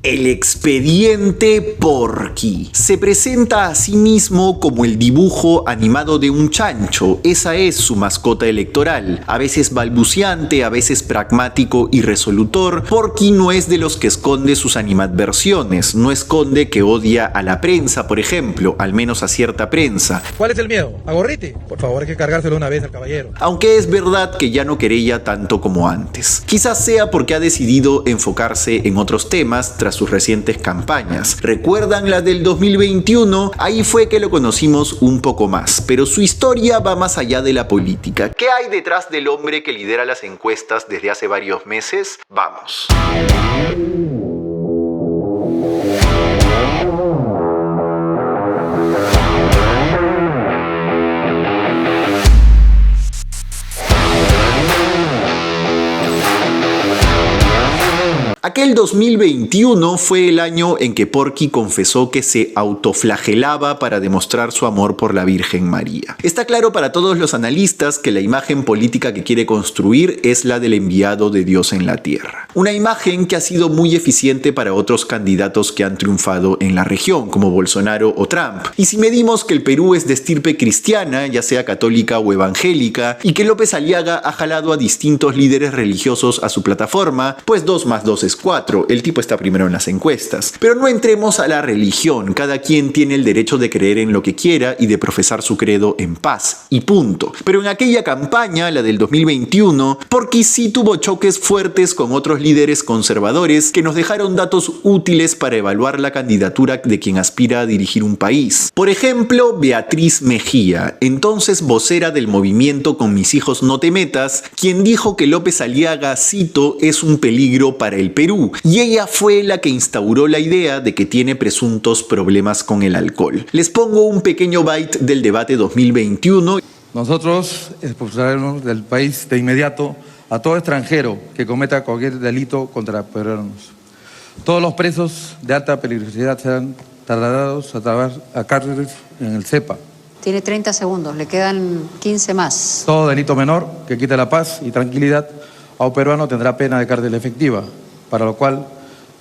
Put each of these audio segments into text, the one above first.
El expediente Porky. Se presenta a sí mismo como el dibujo animado de un chancho. Esa es su mascota electoral. A veces balbuciante, a veces pragmático y resolutor, Porky no es de los que esconde sus animadversiones. No esconde que odia a la prensa, por ejemplo, al menos a cierta prensa. ¿Cuál es el miedo? ¿A Gorriti? Por favor, hay que cargárselo una vez al caballero. Aunque es verdad que ya no querella tanto como antes. Quizás sea porque ha decidido enfocarse en otros temas tras sus recientes campañas. ¿Recuerdan la del 2021? Ahí fue que lo conocimos un poco más, pero su historia va más allá de la política. ¿Qué hay detrás del hombre que lidera las encuestas desde hace varios meses? Vamos. Aquel 2021 fue el año en que Porky confesó que se autoflagelaba para demostrar su amor por la Virgen María. Está claro para todos los analistas que la imagen política que quiere construir es la del enviado de Dios en la tierra. Una imagen que ha sido muy eficiente para otros candidatos que han triunfado en la región, como Bolsonaro o Trump. Y si medimos que el Perú es de estirpe cristiana, ya sea católica o evangélica, y que López Aliaga ha jalado a distintos líderes religiosos a su plataforma, pues 2 más 2 es 4, el tipo está primero en las encuestas. Pero no entremos a la religión, cada quien tiene el derecho de creer en lo que quiera y de profesar su credo en paz, y punto. Pero en aquella campaña, la del 2021, Porky sí tuvo choques fuertes con otros líderes conservadores que nos dejaron datos útiles para evaluar la candidatura de quien aspira a dirigir un país. Por ejemplo, Beatriz Mejía, entonces vocera del movimiento Con mis hijos no te metas, quien dijo que López Aliaga, cito, es un peligro para el Perú. Y ella fue la que instauró la idea de que tiene presuntos problemas con el alcohol. Les pongo un pequeño bite del debate 2021. Nosotros expulsaremos del país de inmediato a todo extranjero que cometa cualquier delito contra peruanos. Todos los presos de alta peligrosidad serán trasladados a cárceles en el CEPA. Tiene 30 segundos, le quedan 15 más. Todo delito menor que quite la paz y tranquilidad a un peruano tendrá pena de cárcel efectiva, para lo cual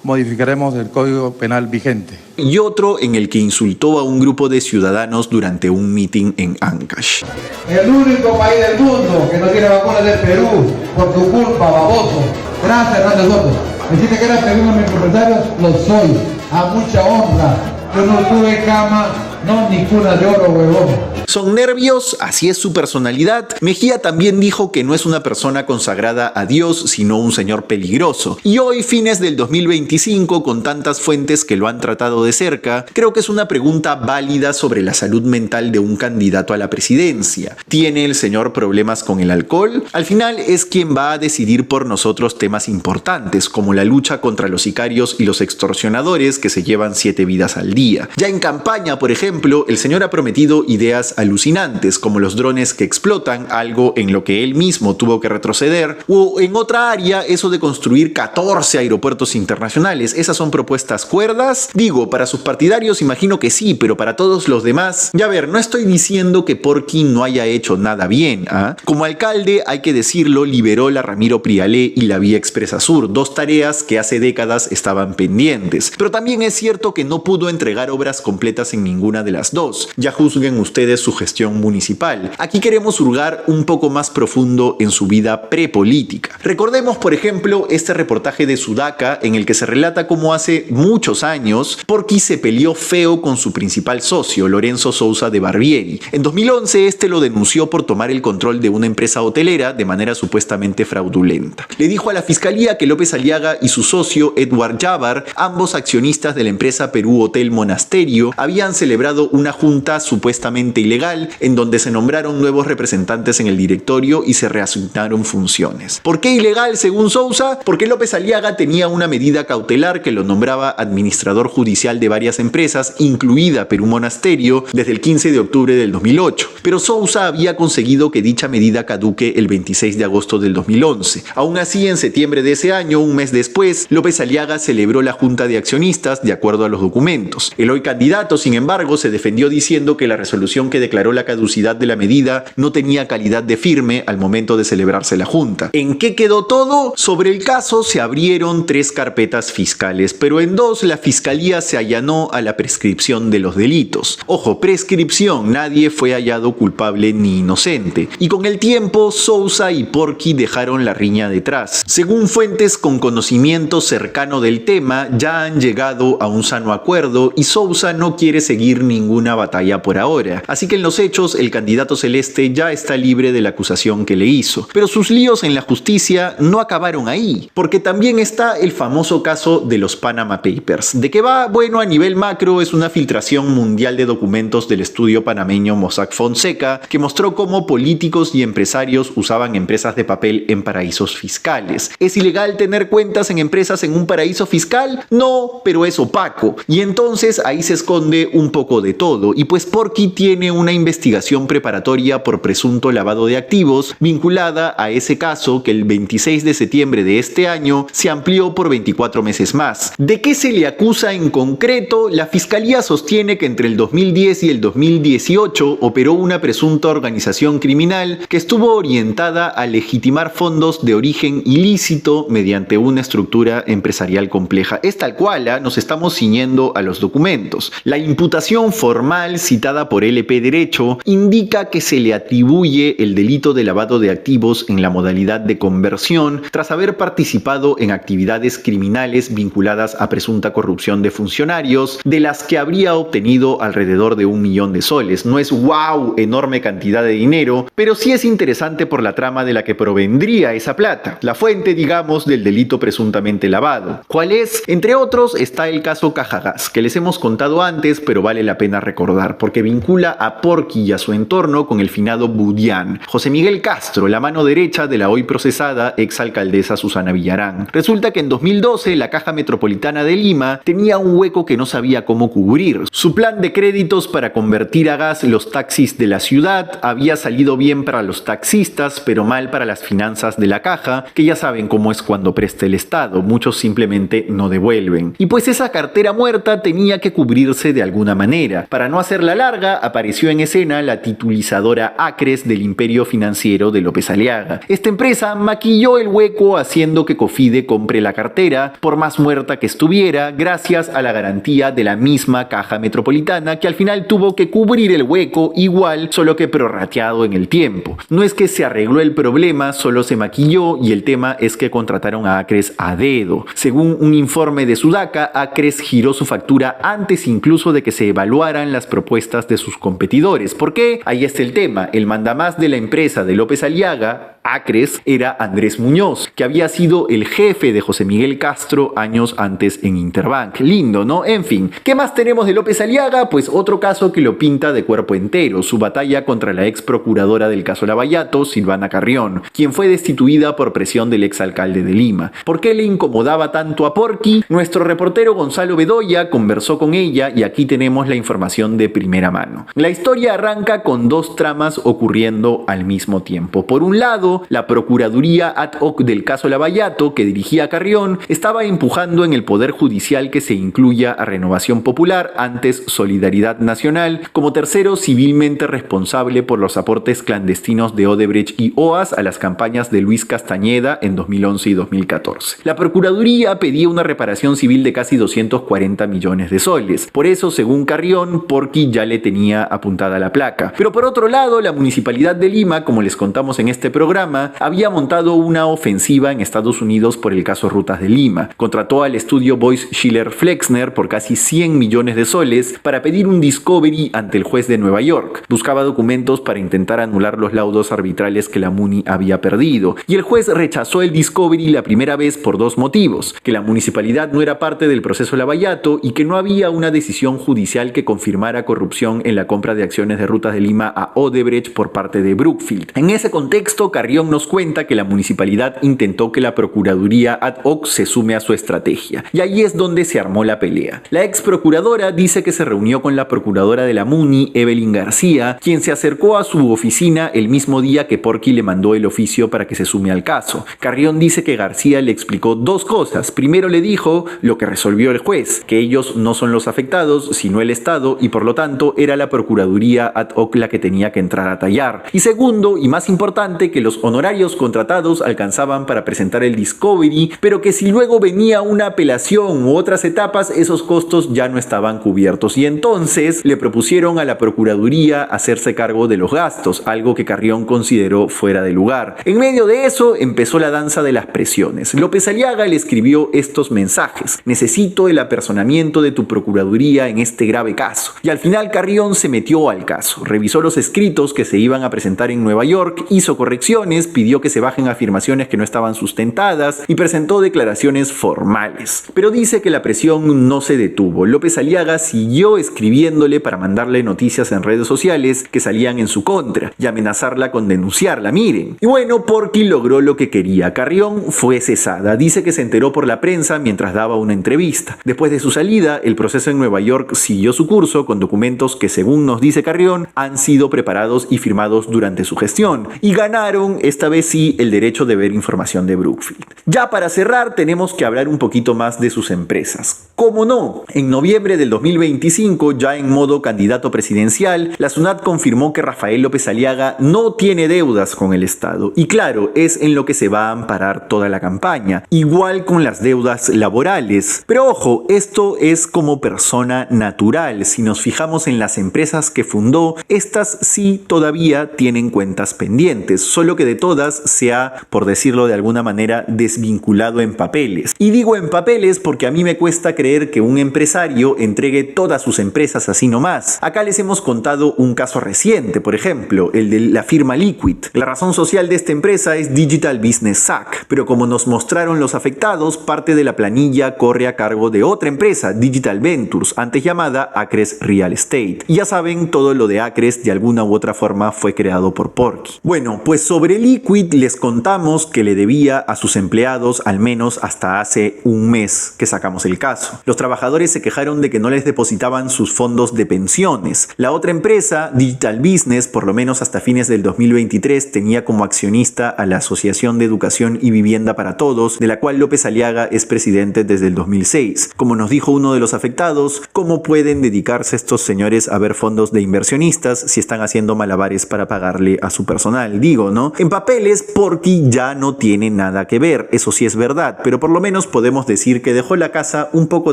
modificaremos el Código Penal vigente. Y otro en el que insultó a un grupo de ciudadanos durante un meeting en Ancash. El único país del mundo que no tiene vacunas es Perú, por tu culpa, baboso. Gracias, Hernández Soto. Dijiste que era peruano mis empresarios, lo soy, a mucha honra. Yo no tuve cama, no ni cuna de oro, huevón. ¿Son nervios? Así es su personalidad. Mejía también dijo que no es una persona consagrada a Dios, sino un señor peligroso. Y hoy, fines del 2025, con tantas fuentes que lo han tratado de cerca, creo que es una pregunta válida sobre la salud mental de un candidato a la presidencia. ¿Tiene el señor problemas con el alcohol? Al final es quien va a decidir por nosotros temas importantes, como la lucha contra los sicarios y los extorsionadores que se llevan 7 vidas al día. Ya en campaña, por ejemplo, el señor ha prometido ideas alucinantes como los drones que explotan, algo en lo que él mismo tuvo que retroceder, o en otra área eso de construir 14 aeropuertos internacionales. ¿Esas son propuestas cuerdas? Digo, para sus partidarios imagino que sí, pero para todos los demás, ya ver, no estoy diciendo que Porky no haya hecho nada bien, ¿ah? Como alcalde, hay que decirlo, liberó la Ramiro Prialé y la Vía Expresa Sur, 2 tareas que hace décadas estaban pendientes. Pero también es cierto que no pudo entregar obras completas en ninguna de las 2. Ya juzguen ustedes su gestión municipal. Aquí queremos hurgar un poco más profundo en su vida prepolítica. Recordemos, por ejemplo, este reportaje de Sudaca en el que se relata cómo hace muchos años Porky se peleó feo con su principal socio, Lorenzo Sousa de Barbieri. En 2011 este lo denunció por tomar el control de una empresa hotelera de manera supuestamente fraudulenta. Le dijo a la fiscalía que López Aliaga y su socio Edward Yabar, ambos accionistas de la empresa Perú Hotel Monasterio, habían celebrado una junta supuestamente ilegal en donde se nombraron nuevos representantes en el directorio y se reasignaron funciones. ¿Por qué ilegal según Sousa? Porque López Aliaga tenía una medida cautelar que lo nombraba administrador judicial de varias empresas, incluida Perú Monasterio, desde el 15 de octubre del 2008. Pero Sousa había conseguido que dicha medida caduque el 26 de agosto del 2011. Aún así, en septiembre de ese año, un mes después, López Aliaga celebró la junta de accionistas de acuerdo a los documentos. El hoy candidato, sin embargo, embargo, se defendió diciendo que la resolución que declaró la caducidad de la medida no tenía calidad de firme al momento de celebrarse la junta. ¿En qué quedó todo? Sobre el caso se abrieron 3 carpetas fiscales, pero en 2 la fiscalía se allanó a la prescripción de los delitos. Ojo, prescripción, nadie fue hallado culpable ni inocente. Y con el tiempo, Sousa y Porky dejaron la riña detrás. Según fuentes con conocimiento cercano del tema, ya han llegado a un sano acuerdo y Sousa no quiere seguir ninguna batalla por ahora. Así que en los hechos, el candidato celeste ya está libre de la acusación que le hizo. Pero sus líos en la justicia no acabaron ahí, porque también está el famoso caso de los Panama Papers. ¿De qué va? Bueno, a nivel macro es una filtración mundial de documentos del estudio panameño Mossack Fonseca que mostró cómo políticos y empresarios usaban empresas de papel en paraísos fiscales. ¿Es ilegal tener cuentas en empresas en un paraíso fiscal? No, pero es opaco. Y entonces ahí se esconde un poco de todo. Y pues Porky tiene una investigación preparatoria por presunto lavado de activos vinculada a ese caso que el 26 de septiembre de este año se amplió por 24 meses más. ¿De qué se le acusa en concreto? La fiscalía sostiene que entre el 2010 y el 2018 operó una presunta organización criminal que estuvo orientada a legitimar fondos de origen ilícito mediante una estructura empresarial compleja. Es tal cual, nos estamos ciñendo a los documentos. La imputación formal citada por LP Derecho indica que se le atribuye el delito de lavado de activos en la modalidad de conversión tras haber participado en actividades criminales vinculadas a presunta corrupción de funcionarios, de las que habría obtenido alrededor de 1 millón de soles. No es wow, enorme cantidad de dinero, pero sí es interesante por la trama de la que provendría esa plata, la fuente, digamos, del delito presuntamente lavado. ¿Cuál es? Entre otros está el caso Cajagas, que les hemos contado antes, pero vale la pena recordar, porque vincula a Porky y a su entorno con el finado Budián, José Miguel Castro, la mano derecha de la hoy procesada exalcaldesa Susana Villarán. Resulta que en 2012 la Caja Metropolitana de Lima tenía un hueco que no sabía cómo cubrir. Su plan de créditos para convertir a gas los taxis de la ciudad había salido bien para los taxistas, pero mal para las finanzas de la caja, que ya saben cómo es cuando presta el Estado, muchos simplemente no devuelven. Y pues esa cartera muerta tenía que cubrirse de alguna manera. Para no hacerla larga, apareció en escena la titulizadora Acres del imperio financiero de López Aliaga. Esta empresa maquilló el hueco haciendo que Cofide compre la cartera, por más muerta que estuviera, gracias a la garantía de la misma Caja Metropolitana, que al final tuvo que cubrir el hueco igual, solo que prorrateado en el tiempo. No es que se arregló el problema, solo se maquilló, y el tema es que contrataron a Acres a dedo. Según un informe de Sudaca, Acres giró su factura antes incluso de que se evaluaran las propuestas de sus competidores. ¿Por qué? Ahí está el tema. El mandamás de la empresa de López Aliaga, Acres, era Andrés Muñoz, que había sido el jefe de José Miguel Castro años antes en Interbank. Lindo, ¿no? En fin, ¿qué más tenemos de López Aliaga? Pues otro caso que lo pinta de cuerpo entero, su batalla contra la ex procuradora del caso Lavallato, Silvana Carrión, quien fue destituida por presión del exalcalde de Lima. ¿Por qué le incomodaba tanto a Porky? Nuestro reportero Gonzalo Bedoya conversó con ella y aquí tenemos la información de primera mano. La historia arranca con 2 tramas ocurriendo al mismo tiempo. Por un lado, la Procuraduría ad hoc del caso Lavallato, que dirigía Carrión, estaba empujando en el Poder Judicial que se incluya a Renovación Popular, antes Solidaridad Nacional, como tercero civilmente responsable por los aportes clandestinos de Odebrecht y OAS a las campañas de Luis Castañeda en 2011 y 2014. La Procuraduría pedía una reparación civil de casi 240 millones de soles. Por eso, según Carrión, Porky ya le tenía apuntada la placa. Pero por otro lado, la Municipalidad de Lima, como les contamos en este programa, había montado una ofensiva en Estados Unidos por el caso Rutas de Lima. Contrató al estudio Boyce Schiller Flexner por casi 100 millones de soles para pedir un discovery ante el juez de Nueva York. Buscaba documentos para intentar anular los laudos arbitrales que la Muni había perdido. Y el juez rechazó el discovery la primera vez por 2 motivos: que la municipalidad no era parte del proceso Lavallato y que no había una decisión judicial que confirmara corrupción en la compra de acciones de Rutas de Lima a Odebrecht por parte de Brookfield. En ese contexto, Carrión Carrión nos cuenta que la municipalidad intentó que la Procuraduría ad hoc se sume a su estrategia, y ahí es donde se armó la pelea. La ex procuradora dice que se reunió con la procuradora de la MUNI, Evelyn García, quien se acercó a su oficina el mismo día que Porky le mandó el oficio para que se sume al caso. Carrión dice que García le explicó dos cosas. Primero le dijo lo que resolvió el juez, que ellos no son los afectados, sino el Estado, y por lo tanto era la Procuraduría ad hoc la que tenía que entrar a tallar. Y segundo, y más importante, que los honorarios contratados alcanzaban para presentar el Discovery, pero que si luego venía una apelación u otras etapas, esos costos ya no estaban cubiertos. Y entonces le propusieron a la Procuraduría hacerse cargo de los gastos, algo que Carrión consideró fuera de lugar. En medio de eso empezó la danza de las presiones. López Aliaga le escribió estos mensajes: necesito el apersonamiento de tu Procuraduría en este grave caso. Y al final Carrión se metió al caso, revisó los escritos que se iban a presentar en Nueva York, hizo correcciones, pidió que se bajen afirmaciones que no estaban sustentadas y presentó declaraciones formales. Pero dice que la presión no se detuvo. López Aliaga siguió escribiéndole para mandarle noticias en redes sociales que salían en su contra y amenazarla con denunciarla, miren. Y bueno, Porky logró lo que quería. Carrión fue cesada. Dice que se enteró por la prensa mientras daba una entrevista. Después de su salida, el proceso en Nueva York siguió su curso con documentos que, según nos dice Carrión, han sido preparados y firmados durante su gestión. Y ganaron, esta vez sí, el derecho de ver información de Brookfield. Ya para cerrar, tenemos que hablar un poquito más de sus empresas. ¿Cómo no? En noviembre del 2025, ya en modo candidato presidencial, la SUNAT confirmó que Rafael López Aliaga no tiene deudas con el Estado. Y claro, es en lo que se va a amparar toda la campaña. Igual con las deudas laborales. Pero ojo, esto es como persona natural. Si nos fijamos en las empresas que fundó, estas sí todavía tienen cuentas pendientes, solo que de todas se ha, por decirlo de alguna manera, desvinculado en papeles. Y digo en papeles porque a mí me cuesta creer que un empresario entregue todas sus empresas así nomás. Acá les hemos contado un caso reciente, por ejemplo, el de la firma Liquid. La razón social de esta empresa es Digital Business SAC, pero como nos mostraron los afectados, parte de la planilla corre a cargo de otra empresa, Digital Ventures, antes llamada Acres Real Estate. Y ya saben, todo lo de Acres de alguna u otra forma fue creado por Porky. Bueno, pues sobre Liquid les contamos que le debía a sus empleados al menos hasta hace un mes que sacamos el caso. Los trabajadores se quejaron de que no les depositaban sus fondos de pensiones. La otra empresa, Digital Business, por lo menos hasta fines del 2023, tenía como accionista a la Asociación de Educación y Vivienda para Todos, de la cual López Aliaga es presidente desde el 2006. Como nos dijo uno de los afectados, ¿cómo pueden dedicarse estos señores a ver fondos de inversionistas si están haciendo malabares para pagarle a su personal? Digo, ¿no? En papeles, Porky ya no tiene nada que ver, eso sí es verdad, pero por lo menos podemos decir que dejó la casa un poco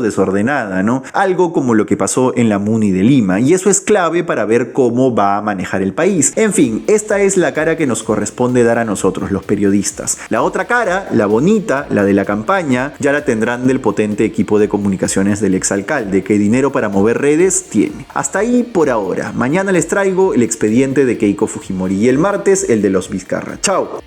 desordenada, ¿no? Algo como lo que pasó en la MUNI de Lima, y eso es clave para ver cómo va a manejar el país. En fin, esta es la cara que nos corresponde dar a nosotros, los periodistas. La otra cara, la bonita, la de la campaña, ya la tendrán del potente equipo de comunicaciones del exalcalde, que dinero para mover redes tiene. Hasta ahí por ahora. Mañana les traigo el expediente de Keiko Fujimori y el martes el de los Vizcarra. ¡Chao!